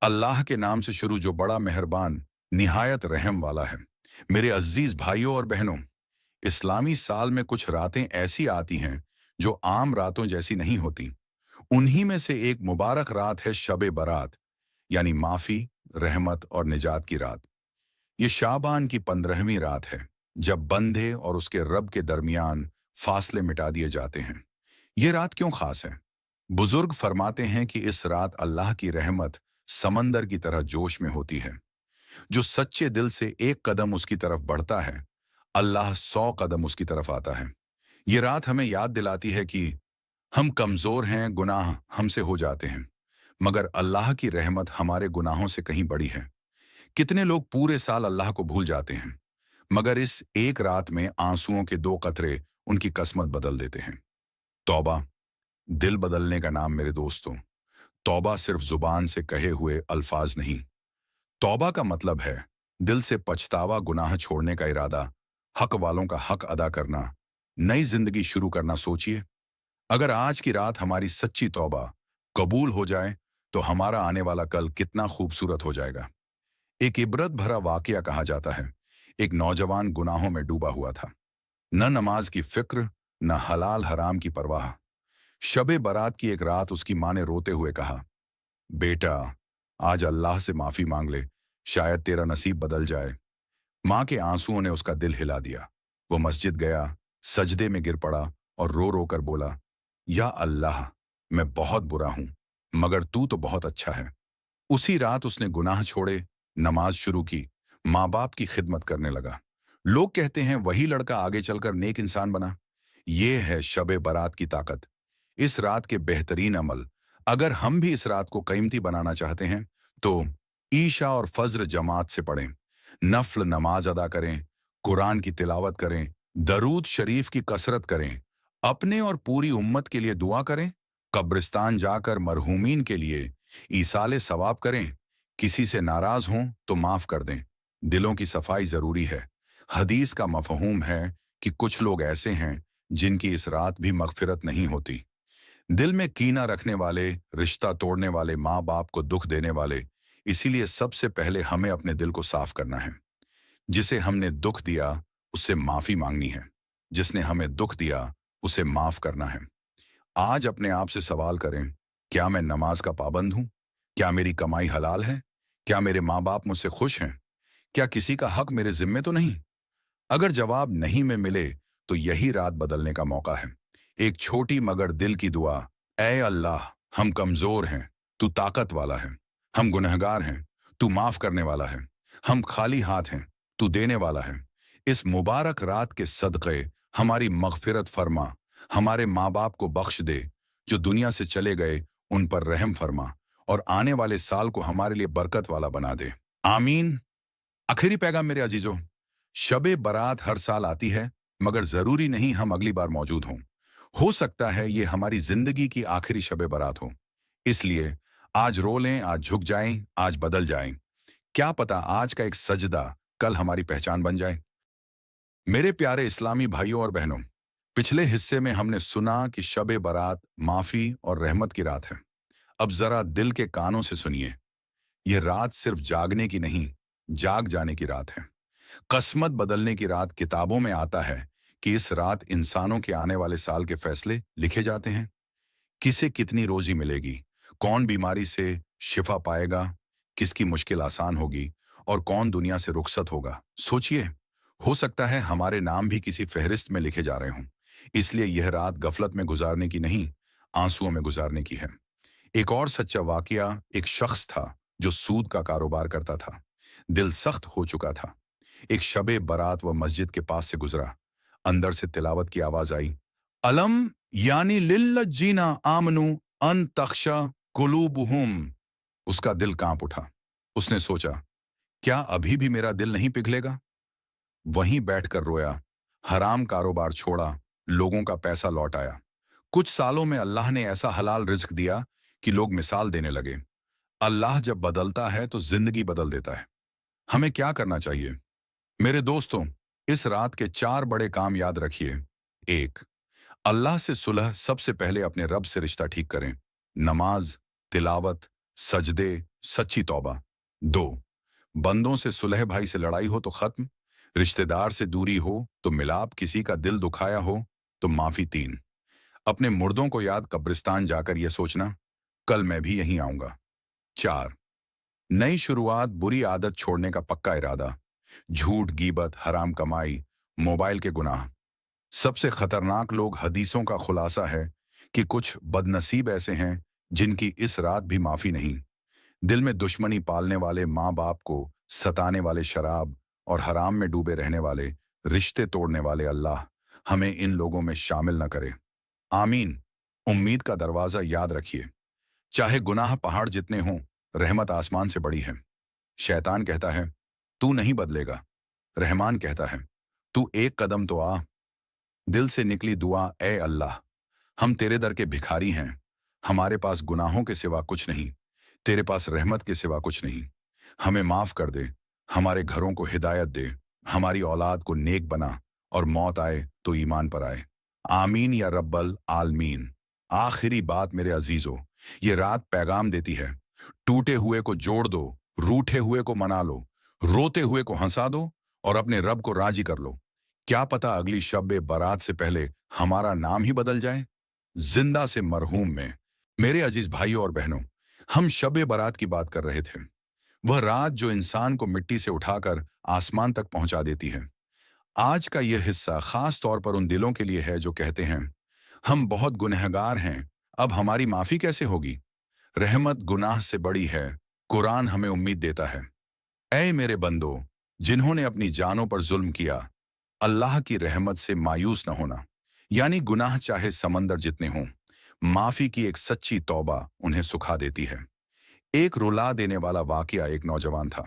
अल्लाह के नाम से शुरू जो बड़ा मेहरबान निहायत रहम वाला है। मेरे अजीज भाइयों और बहनों, इस्लामी साल में कुछ रातें ऐसी आती हैं जो आम रातों जैसी नहीं होती। उन्हीं में से एक मुबारक रात है शब बारात, यानी माफी, रहमत और निजात की रात। ये शाबान की 15वीं रात है, जब बंदे और उसके रब के दरमियान फासले मिटा दिए जाते हैं। ये रात क्यों खास है? बुजुर्ग फरमाते हैं कि इस रात अल्लाह की रहमत समंदर की तरह जोश में होती है। जो सच्चे दिल से एक कदम उसकी तरफ बढ़ता है, अल्लाह 100 कदम उसकी तरफ आता है। ये रात हमें याद दिलाती है कि हम कमजोर हैं, गुनाह हमसे हो जाते हैं, मगर अल्लाह की रहमत हमारे गुनाहों से कहीं बड़ी है। कितने लोग पूरे साल अल्लाह को भूल जाते हैं, मगर इस एक रात में आंसुओं के 2 कतरे उनकी किस्मत बदल देते हैं। तौबा, दिल बदलने का नाम मेरे दोस्तों। तौबा सिर्फ जुबान से कहे हुए अल्फाज नहीं। तौबा का मतलब है दिल से पछतावा, गुनाह छोड़ने का इरादा, हक वालों का हक अदा करना, नई जिंदगी शुरू करना। सोचिए, अगर आज की रात हमारी सच्ची तौबा कबूल हो जाए तो हमारा आने वाला कल कितना खूबसूरत हो जाएगा। एक इबरत भरा वाकया कहा जाता है। एक नौजवान गुनाहों में डूबा हुआ था। न नमाज की फिक्र, न हलाल हराम की परवाह। शबे बारात की एक रात उसकी माँ ने रोते हुए कहा, बेटा, आज अल्लाह से माफी मांग ले, शायद तेरा नसीब बदल जाए। माँ के आंसुओं ने उसका दिल हिला दिया। वो मस्जिद गया, सजदे में गिर पड़ा और रो रो कर बोला, या अल्लाह, मैं बहुत बुरा हूं, मगर तू तो बहुत अच्छा है। उसी रात उसने गुनाह छोड़े, नमाज शुरू की, माँ बाप की खिदमत करने लगा। लोग कहते हैं वही लड़का आगे चलकर नेक इंसान बना। ये है शबे बारात की ताकत। इस रात के बेहतरीन अमल। अगर हम भी इस रात को कीमती बनाना चाहते हैं तो ईशा और फज्र जमात से पढ़ें, नफल नमाज अदा करें, कुरान की तिलावत करें, दरूद शरीफ की कसरत करें, अपने और पूरी उम्मत के लिए दुआ करें, कब्रिस्तान जाकर मरहूमीन के लिए ईसाले सवाब करें, किसी से नाराज हों तो माफ कर दें। दिलों की सफाई जरूरी है। हदीस का मफहूम है कि कुछ लोग ऐसे हैं जिनकी इस रात भी मगफिरत नहीं होती। दिल में कीना रखने वाले, रिश्ता तोड़ने वाले, माँ बाप को दुख देने वाले। इसीलिए सबसे पहले हमें अपने दिल को साफ करना है। जिसे हमने दुख दिया उससे माफी मांगनी है। जिसने हमें दुख दिया उसे माफ करना है। आज अपने आप से सवाल करें, क्या मैं नमाज का पाबंद हूं? क्या मेरी कमाई हलाल है? क्या मेरे माँ बाप मुझसे खुश हैं? क्या किसी का हक मेरे जिम्मे तो नहीं? अगर जवाब नहीं में मिले तो यही रात बदलने का मौका है। एक छोटी मगर दिल की दुआ, ऐ अल्लाह, हम कमजोर हैं, तू ताकत वाला है। हम गुनहगार हैं, तू माफ करने वाला है। हम खाली हाथ हैं, तू देने वाला है। इस मुबारक रात के सदक़े हमारी मगफिरत फरमा। हमारे माँ बाप को बख्श दे, जो दुनिया से चले गए उन पर रहम फरमा, और आने वाले साल को हमारे लिए बरकत वाला बना दे। आमीन। आखिरी पैगाम मेरे अजीजों, शबे बारात हर साल आती है, मगर जरूरी नहीं हम अगली बार मौजूद हों। हो सकता है ये हमारी जिंदगी की आखिरी शबे बारात हो। इसलिए आज रो लें, आज झुक जाएं, आज बदल जाएं। क्या पता आज का एक सजदा कल हमारी पहचान बन जाए। मेरे प्यारे इस्लामी भाइयों और बहनों, पिछले हिस्से में हमने सुना कि शबे बारात माफी और रहमत की रात है। अब जरा दिल के कानों से सुनिए। यह रात सिर्फ जागने की नहीं, जाग जाने की रात है। किस्मत बदलने की रात। किताबों में आता है कि इस रात इंसानों के आने वाले साल के फैसले लिखे जाते हैं। किसे कितनी रोजी मिलेगी, कौन बीमारी से शिफा पाएगा, किसकी मुश्किल आसान होगी और कौन दुनिया से रुखसत होगा। सोचिए, हो सकता है हमारे नाम भी किसी फहरिस्त में लिखे जा रहे हों। इसलिए यह रात गफलत में गुजारने की नहीं, आंसुओं में गुजारने की है। एक और सच्चा वाकया, एक शख्स था जो सूद का कारोबार करता था। दिल सख्त हो चुका था। एक शबे बारात वह मस्जिद के पास से गुजरा। अंदर से तिलावत की आवाज आई, अलम यानी लिल्लजीना आमनु अन तख्शा कुलूबुहुम। उसका दिल कांप उठा। उसने सोचा, क्या अभी भी मेरा दिल नहीं पिघलेगा? वहीं बैठकर रोया। हराम कारोबार छोड़ा, लोगों का पैसा लौट आया। कुछ सालों में अल्लाह ने ऐसा हलाल रिज्क दिया कि लोग मिसाल देने लगे। अल्लाह जब बदलता है तो जिंदगी बदल देता है। हमें क्या करना चाहिए? मेरे दोस्तों, इस रात के 4 बड़े काम याद रखिए। 1, अल्लाह से सुलह। सबसे पहले अपने रब से रिश्ता ठीक करें। नमाज, तिलावत, सजदे, सच्ची तौबा। 2, बंदों से सुलह, भाई से लड़ाई हो तो खत्म, रिश्तेदार से दूरी हो तो मिलाप, किसी का दिल दुखाया हो तो माफी। 3, अपने मुर्दों को याद कब्रिस्तान जाकर यह सोचना, कल मैं भी यहीं आऊंगा। 4, नई शुरुआत, बुरी आदत छोड़ने का पक्का इरादा, झूठ, गीबत, हराम कमाई, मोबाइल के गुनाह। सबसे खतरनाक लोग, हदीसों का खुलासा है कि कुछ बदनसीब ऐसे हैं जिनकी इस रात भी माफी नहीं। दिल में दुश्मनी पालने वाले, माँ बाप को सताने वाले, शराब और हराम में डूबे रहने वाले, रिश्ते तोड़ने वाले, अल्लाह हमें इन लोगों में शामिल न करे। आमीन। उम्मीद का दरवाजा याद रखिए, चाहे गुनाह पहाड़ जितने हों, रहमत आसमान से बड़ी है। शैतान कहता है तू नहीं बदलेगा, रहमान कहता है तू एक कदम तो आ। दिल से निकली दुआ, ए अल्लाह, हम तेरे दर के भिखारी हैं, हमारे पास गुनाहों के सिवा कुछ नहीं, तेरे पास रहमत के सिवा कुछ नहीं। हमें माफ कर दे, हमारे घरों को हिदायत दे, हमारी औलाद को नेक बना, और मौत आए तो ईमान पर आए। आमीन या रब्बल आलमीन। आखिरी बात मेरे अजीजों, ये रात पैगाम देती है, टूटे हुए को जोड़ दो, रूठे हुए को मना लो, रोते हुए को हंसा दो, और अपने रब को राजी कर लो। क्या पता अगली शब बारात से पहले हमारा नाम ही बदल जाए। जिंदा से मरहूम में। मेरे अजीज भाइयों और बहनों, हम शब बारात की बात कर रहे थे, वह रात जो इंसान को मिट्टी से उठाकर आसमान तक पहुंचा देती है। आज का यह हिस्सा खास तौर पर उन दिलों के लिए है जो कहते हैं हम बहुत गुनहगार हैं, अब हमारी माफी कैसे होगी। रहमत गुनाह से बड़ी है, कुरान हमें उम्मीद देता है। ऐ मेरे बंदो, जिन्होंने अपनी जानों पर जुल्म किया, अल्लाह की रहमत से मायूस न होना। यानी गुनाह चाहे समंदर जितने हों, माफी की एक सच्ची तौबा उन्हें सुखा देती है। एक रुला देने वाला वाकया, एक नौजवान था,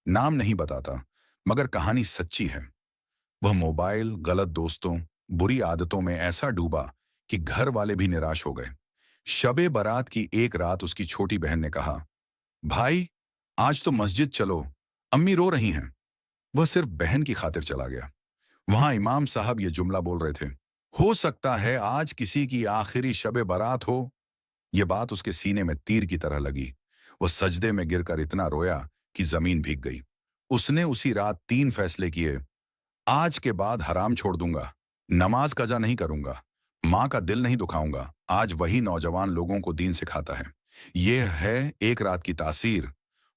नाम नहीं बताता, मगर कहानी सच्ची है। वह मोबाइल, गलत दोस्तों, बुरी आदतों में ऐसा डूबा कि घर वाले भी निराश हो गए। शबे बारात की एक रात उसकी छोटी बहन ने कहा, भाई आज तो मस्जिद चलो, अम्मी रो रही हैं। वह सिर्फ बहन की खातिर चला गया। वहां इमाम साहब ये जुमला बोल रहे थे, हो सकता है आज किसी की आखिरी शबे बारात हो। यह बात उसके सीने में तीर की तरह लगी। वह सजदे में गिरकर इतना रोया कि जमीन भीग गई। उसने उसी रात 3 फैसले किए। आज के बाद हराम छोड़ दूंगा, नमाज कजा नहीं करूंगा, माँ का दिल नहीं दुखाऊंगा। आज वही नौजवान लोगों को दीन सिखाता है। यह है एक रात की तासीर।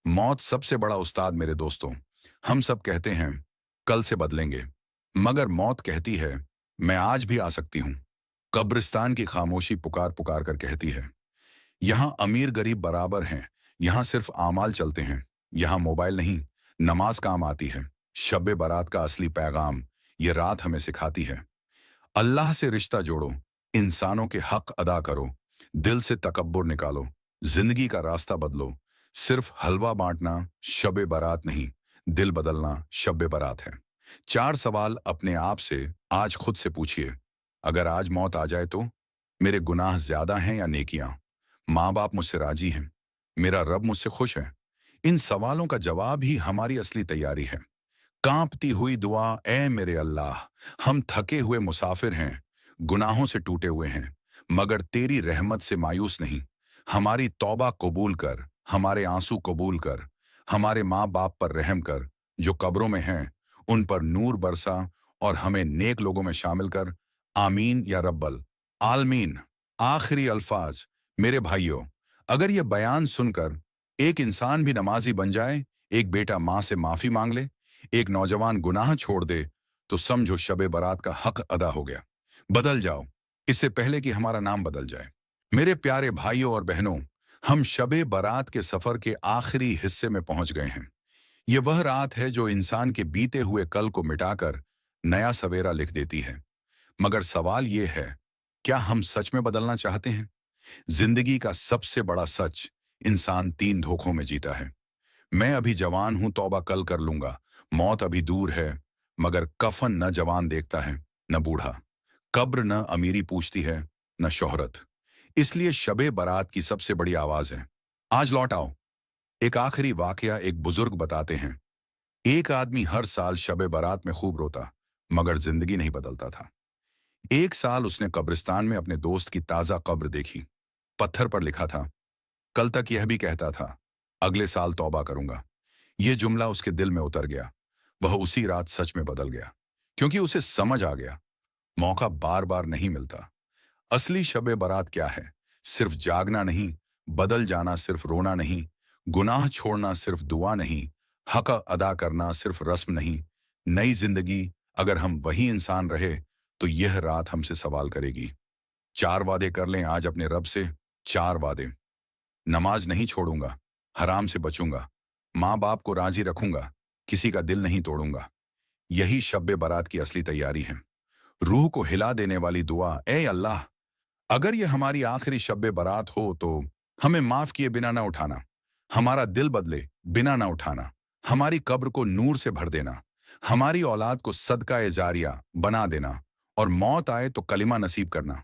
मौत सबसे बड़ा उस्ताद मेरे दोस्तों। हम सब कहते हैं कल से बदलेंगे, मगर मौत कहती है मैं आज भी आ सकती हूँ। कब्रिस्तान की खामोशी पुकार पुकार कर कहती है यहाँ अमीर गरीब बराबर हैं, यहाँ सिर्फ आमाल चलते हैं, यहाँ मोबाइल नहीं, नमाज काम आती है। शब बारात का असली पैगाम ये रात हमें सिखाती है, अल्लाह से रिश्ता जोड़ो, इंसानों के हक अदा करो, दिल से तकब्बुर निकालो, जिंदगी का रास्ता बदलो। सिर्फ हलवा बांटना शब बारात नहीं, दिल बदलना शब बारात है। 4 सवाल अपने आप से आज खुद से पूछिए। अगर आज मौत आ जाए तो मेरे गुनाह ज्यादा हैं या नेकियां? माँ बाप मुझसे राजी हैं? मेरा रब मुझसे खुश है? इन सवालों का जवाब ही हमारी असली तैयारी है। कांपती हुई दुआ, ए मेरे अल्लाह, हम थके हुए मुसाफिर हैं, गुनाहों से टूटे हुए हैं, मगर तेरी रहमत से मायूस नहीं। हमारी तौबा कबूल कर, हमारे आंसू कबूल कर, हमारे माँ बाप पर रहम कर, जो कब्रों में हैं उन पर नूर बरसा, और हमें नेक लोगों में शामिल कर। आमीन या रब्बल आलमीन। आखिरी अल्फाज मेरे भाइयों, अगर यह बयान सुनकर एक इंसान भी नमाजी बन जाए, एक बेटा माँ से माफी मांग ले, एक नौजवान गुनाह छोड़ दे, तो समझो शबे बारात का हक अदा हो गया। बदल जाओ, इससे पहले कि हमारा नाम बदल जाए। मेरे प्यारे भाइयों और बहनों, हम शबे बारात के सफर के आखिरी हिस्से में पहुंच गए हैं। ये वह रात है जो इंसान के बीते हुए कल को मिटाकर नया सवेरा लिख देती है। मगर सवाल ये है, क्या हम सच में बदलना चाहते हैं? जिंदगी का सबसे बड़ा सच, इंसान 3 धोखों में जीता है। मैं अभी जवान हूं, तौबा कल कर लूंगा। मौत अभी दूर है, मगर कफन न जवान देखता है न बूढ़ा। कब्र न अमीरी पूछती है न शोहरत। इसलिए शबे बारात की सबसे बड़ी आवाज है, आज लौट आओ। एक आखिरी वाकया एक बुजुर्ग बताते हैं, एक आदमी हर साल शबे बारात में खूब रोता, मगर जिंदगी नहीं बदलता था। एक साल उसने कब्रिस्तान में अपने दोस्त की ताजा कब्र देखी। पत्थर पर लिखा था, कल तक यह भी कहता था अगले साल तौबा करूंगा। ये जुमला उसके दिल में उतर गया। वह उसी रात सच में बदल गया, क्योंकि उसे समझ आ गया, मौका बार बार नहीं मिलता। असली शब बारात क्या है? सिर्फ जागना नहीं, बदल जाना सिर्फ रोना नहीं, गुनाह छोड़ना सिर्फ दुआ नहीं, हक अदा करना सिर्फ रस्म नहीं। नई जिंदगी, अगर हम वही इंसान रहे तो यह रात हमसे सवाल करेगी। 4 वादे कर लें आज अपने रब से। 4 वादे। नमाज नहीं छोड़ूंगा, हराम से बचूंगा, माँ बाप को राजी रखूंगा, किसी का दिल नहीं तोड़ूंगा। यही शब बारात की असली तैयारी है। रूह को हिला देने वाली दुआ, ए अल्लाह, अगर ये हमारी आखिरी शब बारात हो तो हमें माफ किए बिना ना उठाना, हमारा दिल बदले बिना ना उठाना, हमारी कब्र को नूर से भर देना, हमारी औलाद को सदका ए जारिया बना देना, और मौत आए तो कलिमा नसीब करना।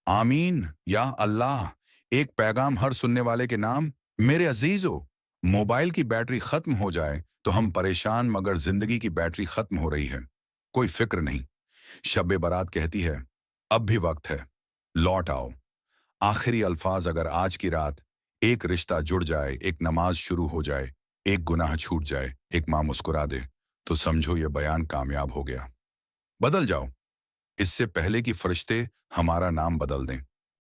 आमीन या अल्लाह। एक पैगाम हर सुनने वाले के नाम। मेरे अजीजों, मोबाइल की बैटरी खत्म हो जाए तो हम परेशान, मगर जिंदगी की बैटरी खत्म हो रही है, कोई फिक्र नहीं। शब बारात कहती है, अब भी वक्त है, लौट आओ। आखिरी अल्फाज, अगर आज की रात एक रिश्ता जुड़ जाए, एक नमाज शुरू हो जाए, एक गुनाह छूट जाए, एक माँ मुस्कुरा दे, तो समझो ये बयान कामयाब हो गया। बदल जाओ, इससे पहले कि फरिश्ते हमारा नाम बदल दें।